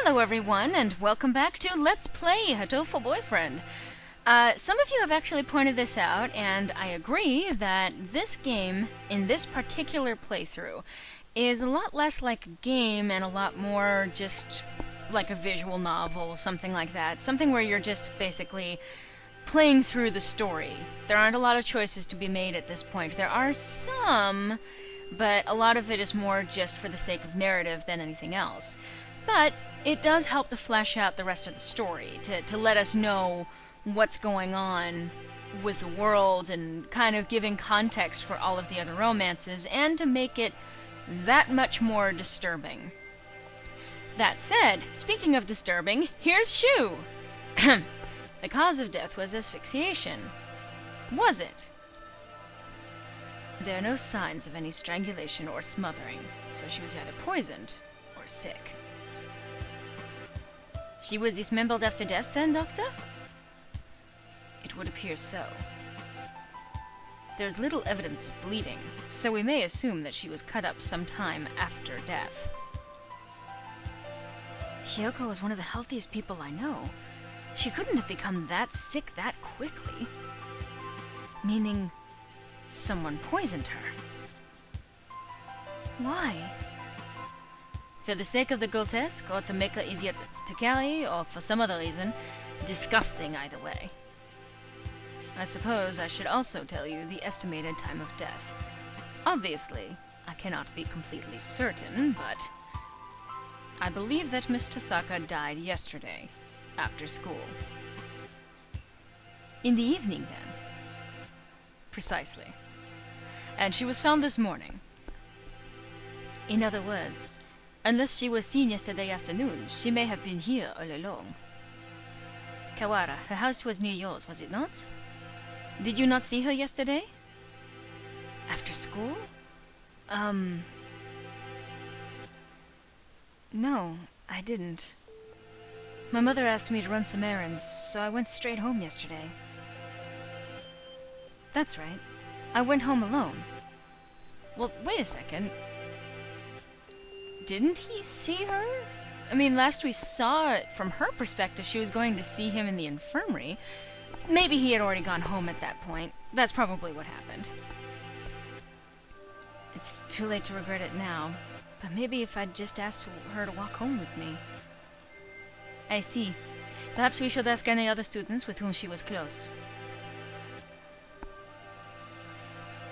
Hello everyone, and welcome back to Let's Play Hatoful Boyfriend. Some of you have actually pointed this out, and I agree that this game, in this particular playthrough, is a lot less like a game and a lot more just like a visual novel, something like that. Something where you're just basically playing through the story. There aren't a lot of choices to be made at this point. There are some, but a lot of it is more just for the sake of narrative than anything else. But it does help to flesh out the rest of the story, to let us know what's going on with the world and kind of giving context for all of the other romances, and to make it that much more disturbing. That said, speaking of disturbing, here's Shu! The cause of death was asphyxiation. Was it? There are no signs of any strangulation or smothering, so she was either poisoned or sick. She was dismembered after death, then, Doctor? It would appear so. There's little evidence of bleeding, so we may assume that she was cut up some time after death. Hyoko is one of the healthiest people I know. She couldn't have become that sick that quickly. Meaning, someone poisoned her. Why? For the sake of the grotesque, or to make her easier to carry, or for some other reason, disgusting either way. I suppose I should also tell you the estimated time of death. Obviously, I cannot be completely certain, but I believe that Miss Tasaka died yesterday, after school. In the evening, then? Precisely. And she was found this morning. In other words, unless she was seen yesterday afternoon, she may have been here all along. Kawara, her house was near yours, was it not? Did you not see her yesterday? After school? No, I didn't. My mother asked me to run some errands, so I went straight home yesterday. That's right. I went home alone. Well, wait a second. Didn't he see her? I mean, last we saw it from her perspective, she was going to see him in the infirmary. Maybe he had already gone home at that point. That's probably what happened. It's too late to regret it now, but maybe if I'd just asked her to walk home with me. I see. Perhaps we should ask any other students with whom she was close.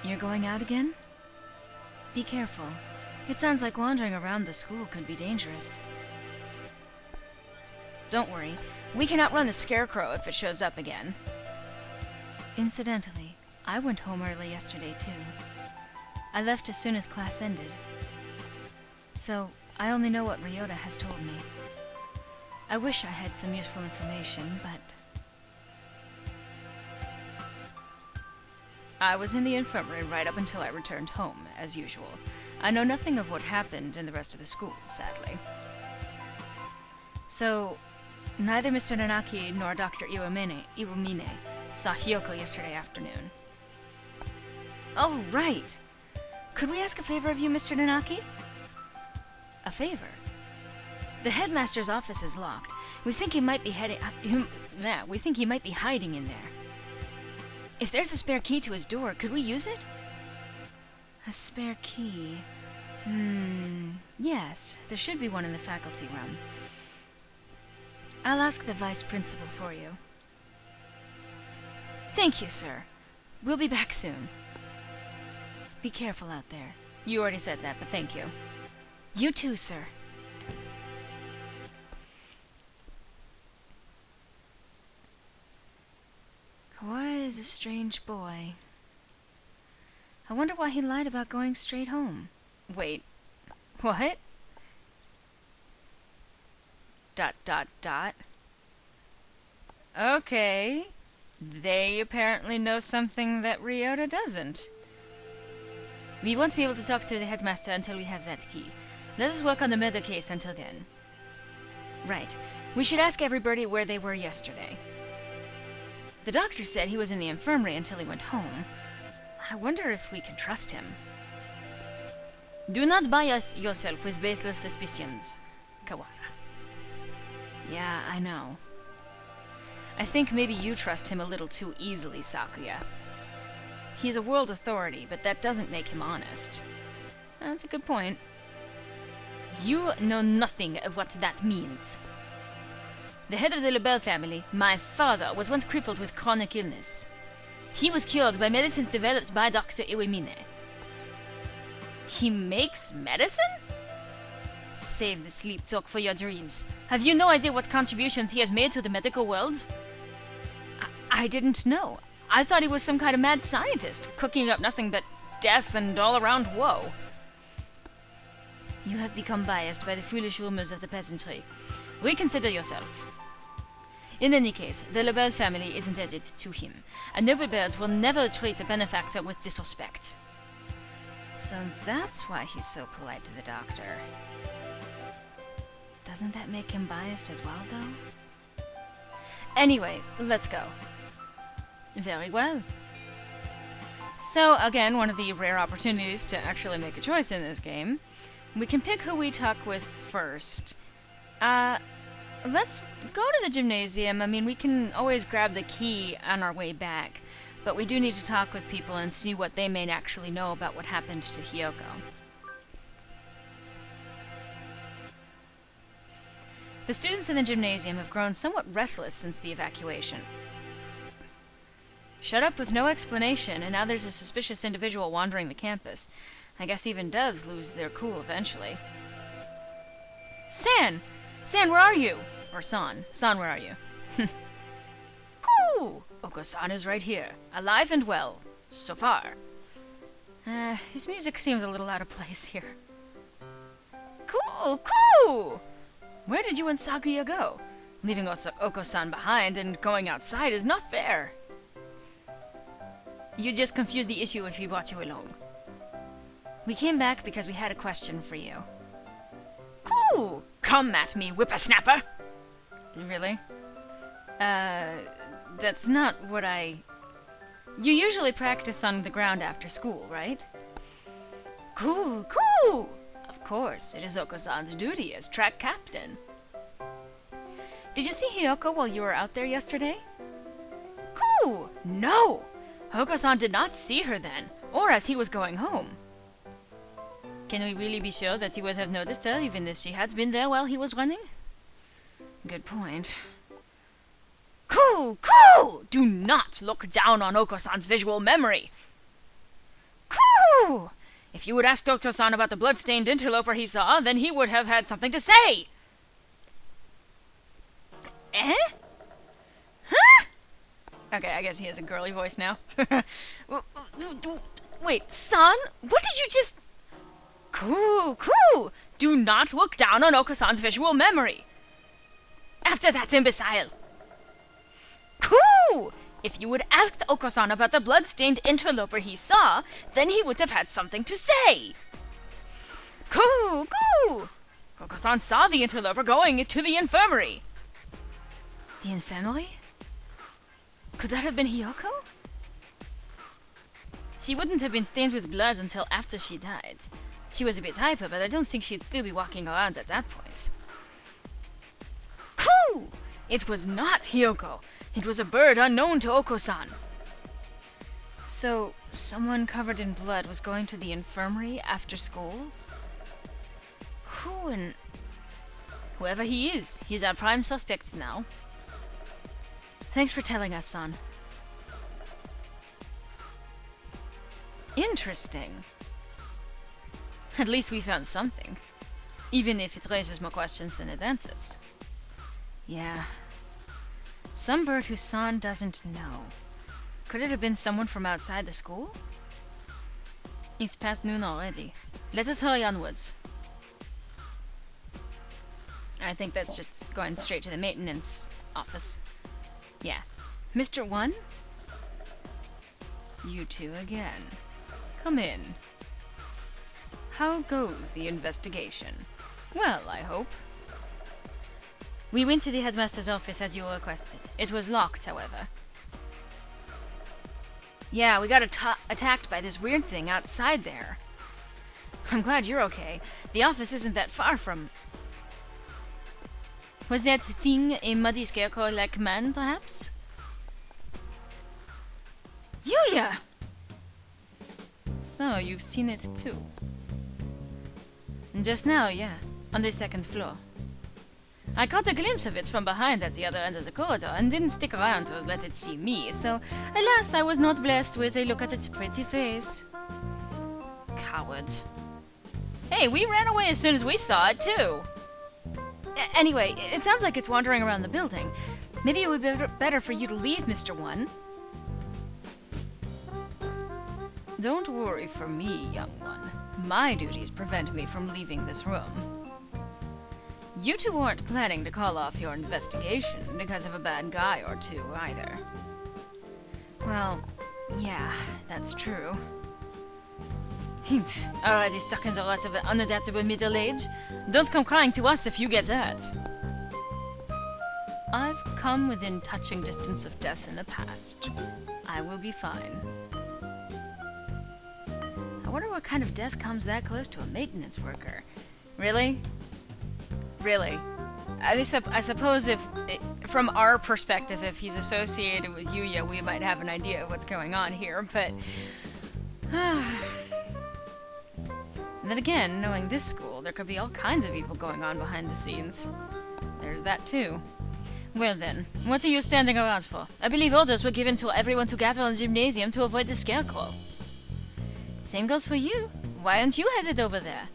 You're going out again? Be careful. It sounds like wandering around the school could be dangerous. Don't worry. We can outrun the scarecrow if it shows up again. Incidentally, I went home early yesterday too. I left as soon as class ended. So, I only know what Ryouta has told me. I wish I had some useful information, but I was in the infirmary right up until I returned home, as usual. I know nothing of what happened in the rest of the school, sadly. So, neither Mr. Nanaki nor Dr. Irumine saw Hyoko yesterday afternoon. Oh, right! Could we ask a favor of you, Mr. Nanaki? A favor? The headmaster's office is locked. We think he might be hiding in there. If there's a spare key to his door, could we use it? A spare key? Yes, there should be one in the faculty room. I'll ask the vice principal for you. Thank you, sir. We'll be back soon. Be careful out there. You already said that, but thank you. You too, sir. Kawara is a strange boy. I wonder why he lied about going straight home. Wait, what? ... Okay. They apparently know something that Ryouta doesn't. We won't be able to talk to the headmaster until we have that key. Let us work on the murder case until then. Right. We should ask everybody where they were yesterday. The doctor said he was in the infirmary until he went home. I wonder if we can trust him. Do not bias yourself with baseless suspicions, Kawara. Yeah, I know. I think maybe you trust him a little too easily, Sakuya. He's a world authority, but that doesn't make him honest. That's a good point. You know nothing of what that means. The head of the Lebel family, my father, was once crippled with chronic illness. He was cured by medicines developed by Dr. Iwemine. He makes medicine? Save the sleep talk for your dreams. Have you no idea what contributions he has made to the medical world? I didn't know. I thought he was some kind of mad scientist, cooking up nothing but death and all-around woe. You have become biased by the foolish rumors of the peasantry. Reconsider yourself. In any case, the Lebel family is indebted to him, and noble birds will never treat a benefactor with disrespect. So that's why he's so polite to the doctor. Doesn't that make him biased as well, though? Anyway, let's go. Very well. So, again, one of the rare opportunities to actually make a choice in this game. We can pick who we talk with first. Let's go to the gymnasium. I mean, we can always grab the key on our way back, but we do need to talk with people and see what they may actually know about what happened to Hiyoko. The students in the gymnasium have grown somewhat restless since the evacuation. Shut up with no explanation, and now there's a suspicious individual wandering the campus. I guess even doves lose their cool eventually. San! San, where are you? Or San. San, where are you? Cool! Oko-san is right here, alive and well. So far. His music seems a little out of place here. Cool! Cool! Where did you and Sakuya go? Leaving Oko-san behind and going outside is not fair. You just confused the issue if he brought you along. We came back because we had a question for you. Cool! Come at me, whippersnapper! Really? That's not what I... You usually practice on the ground after school, right? Cool, cool! Of course, it is Oko-san's duty as track captain. Did you see Hiyoko while you were out there yesterday? Cool! No! Oko-san did not see her then, or as he was going home. Can we really be sure that he would have noticed her even if she had been there while he was running? Good point. Cool! Cool! Do not look down on Oko-san's visual memory! Cool! If you would ask Oko-san about the blood-stained interloper he saw, then he would have had something to say! Eh? Huh? Okay, I guess he has a girly voice now. Wait, son? What did you just... Cool, cool! Do not look down on Oko-san's visual memory! After that, imbecile! Cool! If you would asked Oko-san about the blood-stained interloper he saw, then he would have had something to say! Cool, cool! Oko-san saw the interloper going to the infirmary! The infirmary? Could that have been Hiyoko? She wouldn't have been stained with blood until after she died. She was a bit hyper, but I don't think she'd still be walking around at that point. Cool! It was not Hiyoko. It was a bird unknown to Oko-san. So, someone covered in blood was going to the infirmary after school? Whoever he is, he's our prime suspect now. Thanks for telling us, son. Interesting. At least we found something. Even if it raises more questions than it answers. Yeah. Some bird who San doesn't know. Could it have been someone from outside the school? It's past noon already. Let us hurry onwards. I think that's just going straight to the maintenance office. Yeah. Mr. One? You two again. Come in. How goes the investigation? Well, I hope. We went to the headmaster's office as you requested. It was locked, however. Yeah, we got attacked by this weird thing outside there. I'm glad you're okay. The office isn't that far from... Was that thing a muddy scarecrow-like man, perhaps? Yuya! So, you've seen it too. Just now, yeah. On the second floor. I caught a glimpse of it from behind at the other end of the corridor and didn't stick around to let it see me, so alas, I was not blessed with a look at its pretty face. Coward. Hey, we ran away as soon as we saw it, too! Anyway, it sounds like it's wandering around the building. Maybe it would be better for you to leave, Mr. One. Don't worry for me, young one. My duties prevent me from leaving this room. You two aren't planning to call off your investigation because of a bad guy or two, either. Well, yeah, that's true. Humph, already stuck in the rut of an unadaptable middle age? Don't come crying to us if you get hurt. I've come within touching distance of death in the past. I will be fine. I wonder what kind of death comes that close to a maintenance worker. Really? Really? I suppose if, from our perspective, if he's associated with Yuya, we might have an idea of what's going on here, but... And then again, knowing this school, there could be all kinds of evil going on behind the scenes. There's that too. Well then, what are you standing around for? I believe orders were given to everyone to gather in the gymnasium to avoid the scarecrow. Same goes for you. Why aren't you headed over there?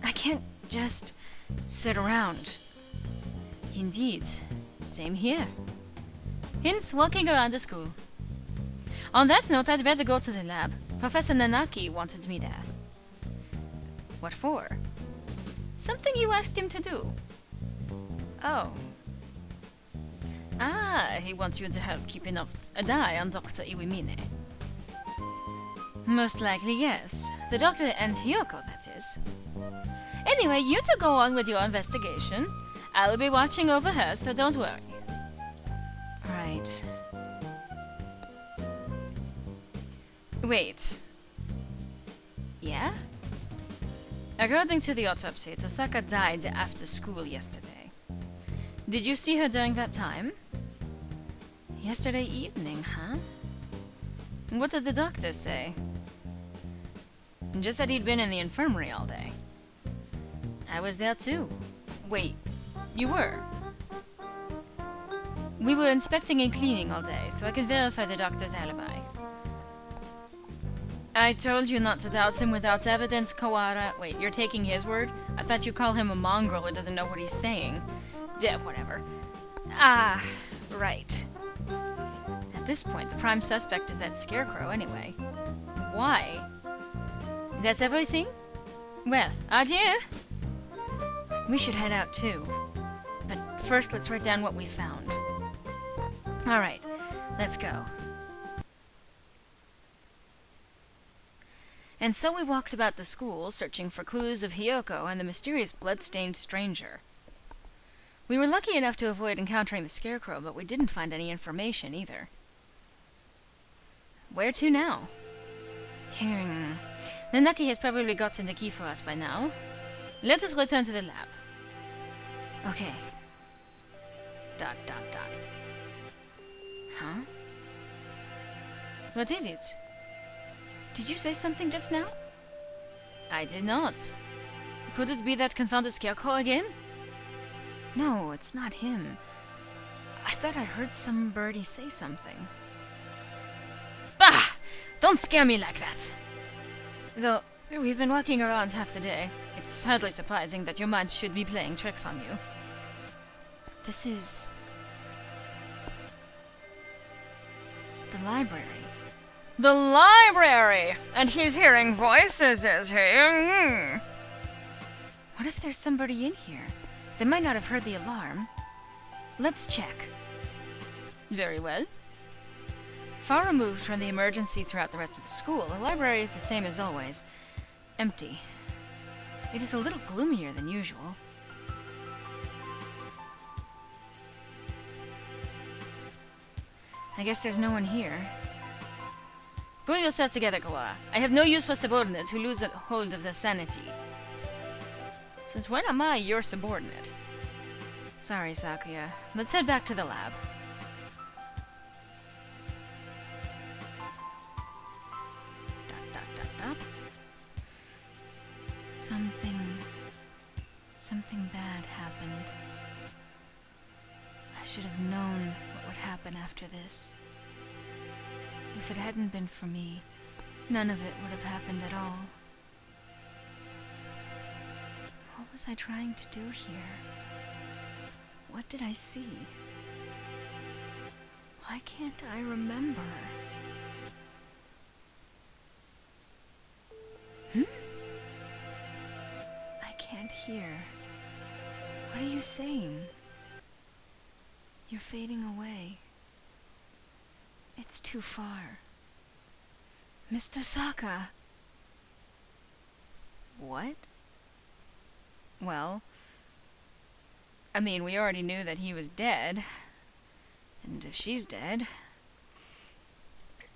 I can't just sit around. Indeed. Same here. Hence, walking around the school. On that note, I'd better go to the lab. Professor Nanaki wanted me there. What for? Something you asked him to do. Oh. Ah, he wants you to help keeping up an eye on Dr. Iwamine. Most likely, yes. The doctor and Hiyoko, that is. Anyway, you two go on with your investigation. I'll be watching over her, so don't worry. Right. Wait. Yeah? According to the autopsy, Tosaka died after school yesterday. Did you see her during that time? Yesterday evening, huh? What did the doctor say? Just that he'd been in the infirmary all day. I was there too. Wait, you were? We were inspecting and cleaning all day, so I can verify the doctor's alibi. I told you not to doubt him without evidence, Kawara. Wait, you're taking his word? I thought you call him a mongrel who doesn't know what he's saying. Yeah, whatever. Ah, right. At this point, the prime suspect is that scarecrow anyway. Why? That's everything? Well, adieu! We should head out too. But first, let's write down what we found. Alright, let's go. And so we walked about the school, searching for clues of Hiyoko and the mysterious blood-stained stranger. We were lucky enough to avoid encountering the scarecrow, but we didn't find any information either. Where to now? Nanaki has probably gotten the key for us by now. Let us return to the lab. Okay. ... Huh? What is it? Did you say something just now? I did not. Could it be that confounded scarecrow again? No, it's not him. I thought I heard somebody say something. Bah! Don't scare me like that! Though, we've been walking around half the day. It's hardly surprising that your mind should be playing tricks on you. This is... the library. The library! And he's hearing voices, is he? What if there's somebody in here? They might not have heard the alarm. Let's check. Very well. Far removed from the emergency throughout the rest of the school, the library is the same as always. Empty. It is a little gloomier than usual. I guess there's no one here. Pull yourself together, Kawara. I have no use for subordinates who lose hold of their sanity. Since when am I your subordinate? Sorry, Sakuya. Let's head back to the lab. Something bad happened. I should have known what would happen after this. If it hadn't been for me, none of it would have happened at all. What was I trying to do here? What did I see? Why can't I remember? I can't hear. What are you saying? You're fading away. It's too far. Mr. Saka! What? Well, I mean, we already knew that he was dead. And if she's dead...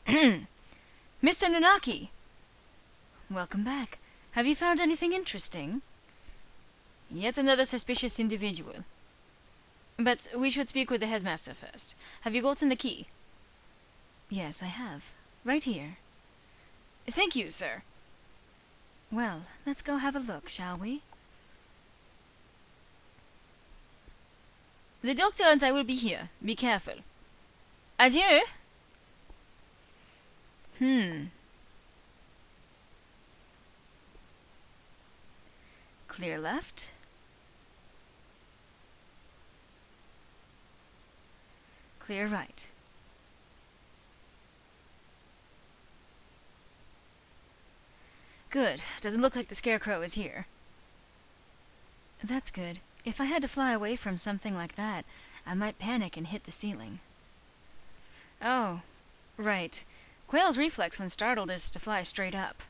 Mr. Nanaki! Welcome back. Have you found anything interesting? Yet another suspicious individual. But we should speak with the headmaster first. Have you gotten the key? Yes, I have. Right here. Thank you, sir. Well, let's go have a look, shall we? The doctor and I will be here. Be careful. Adieu! Clear left. Clear right. Good. Doesn't look like the scarecrow is here. That's good. If I had to fly away from something like that, I might panic and hit the ceiling. Oh, right. Quail's reflex when startled is to fly straight up.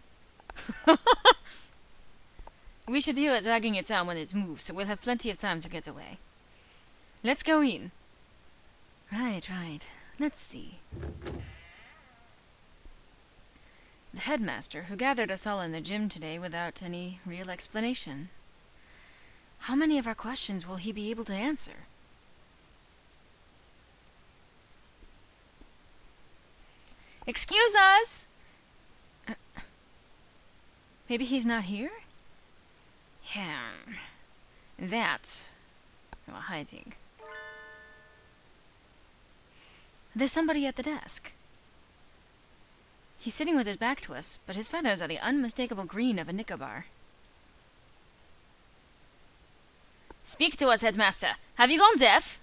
We should heal it dragging its arm when it moves, so we'll have plenty of time to get away. Let's go in. Right. Let's see. The headmaster, who gathered us all in the gym today without any real explanation. How many of our questions will he be able to answer? Excuse us! Maybe he's not here? Yeah. That's hiding. There's somebody at the desk. He's sitting with his back to us, but his feathers are the unmistakable green of a Nicobar. Speak to us, Headmaster. Have you gone deaf?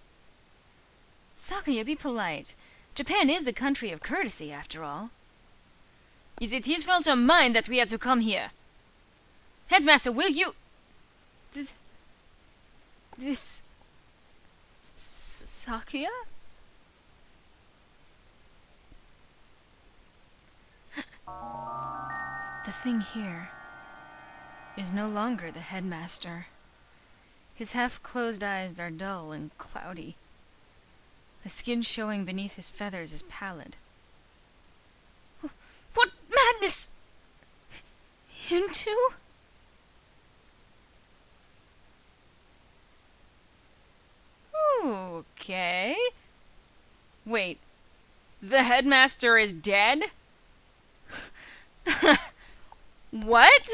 Sakuya, be polite. Japan is the country of courtesy, after all. Is it his fault or mine that we had to come here? Headmaster, will you... This... Sakuya? The thing here is no longer the headmaster. His half-closed eyes are dull and cloudy. The skin showing beneath his feathers is pallid. What madness! Into? Okay. Wait, the headmaster is dead? What?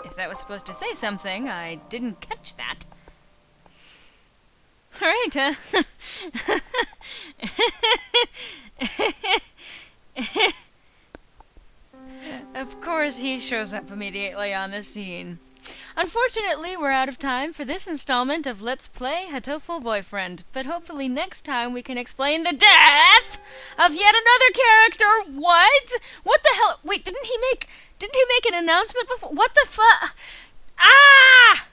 If that was supposed to say something, I didn't catch that. Alright, Of course he shows up immediately on the scene. Unfortunately, we're out of time for this installment of Let's Play Hatoful Boyfriend, but hopefully next time we can explain the death of yet another character. What? What the hell? Wait, didn't he make an announcement before? What the fuck? Ah!